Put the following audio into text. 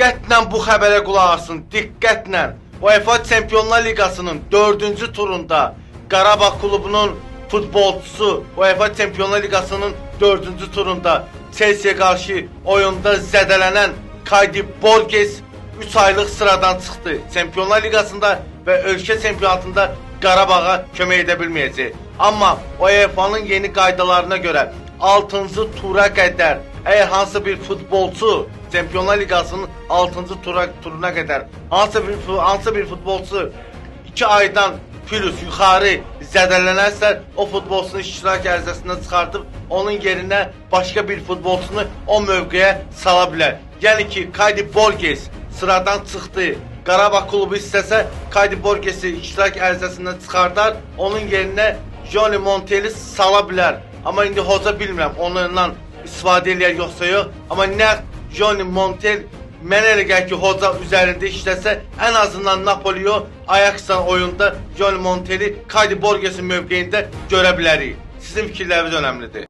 Diqqətlə bu xəbərə qulaq asın, diqqətlə. UEFA Çempionlar Liqasının 4-cü turunda Qarabağ klubunun futbolçusu UEFA Çempionlar Liqasının 4-cü turunda Chelsea qarşı oyunda zədələnən Kaydi Borges 3 aylıq sıradan çıxdı. Çempionlar Liqasında və ölkə çempionatında Qarabağa kömək edə bilməyəcək. Amma UEFA'nın yeni qaydalarına görə 6-cı tura qədər əgər hansı bir futbolçu Çempionlar Liqasının 6-cı turuna qədər hansı bir futbolçu 2 aydan plus yuxarı zədələnərsə, o futbolçunu iştirak ərizəsindən çıxartıb onun yerinə başqa bir futbolçunu o mövqeyə sala bilər. Yəni ki, Kaydi Borges sıradan çıxdı. Qarabağ klubu istəsə Kaydi Borges'i iştirak ərizəsindən çıxardar, onun yerinə Johnny Monteli sala bilər. Amma indi hoca bilmirəm, onunla istifadə eləyər yoxsa yox. Amma nə Johnny Montel mənə elə gəlir ki, hoca üzərində işləsə, ən azından Napoli'yo Ajax'la oyunda Johnny Monteli Kaydi Borges'in mövqeyində görə bilərik. Sizin fikirləriniz önəmlidir.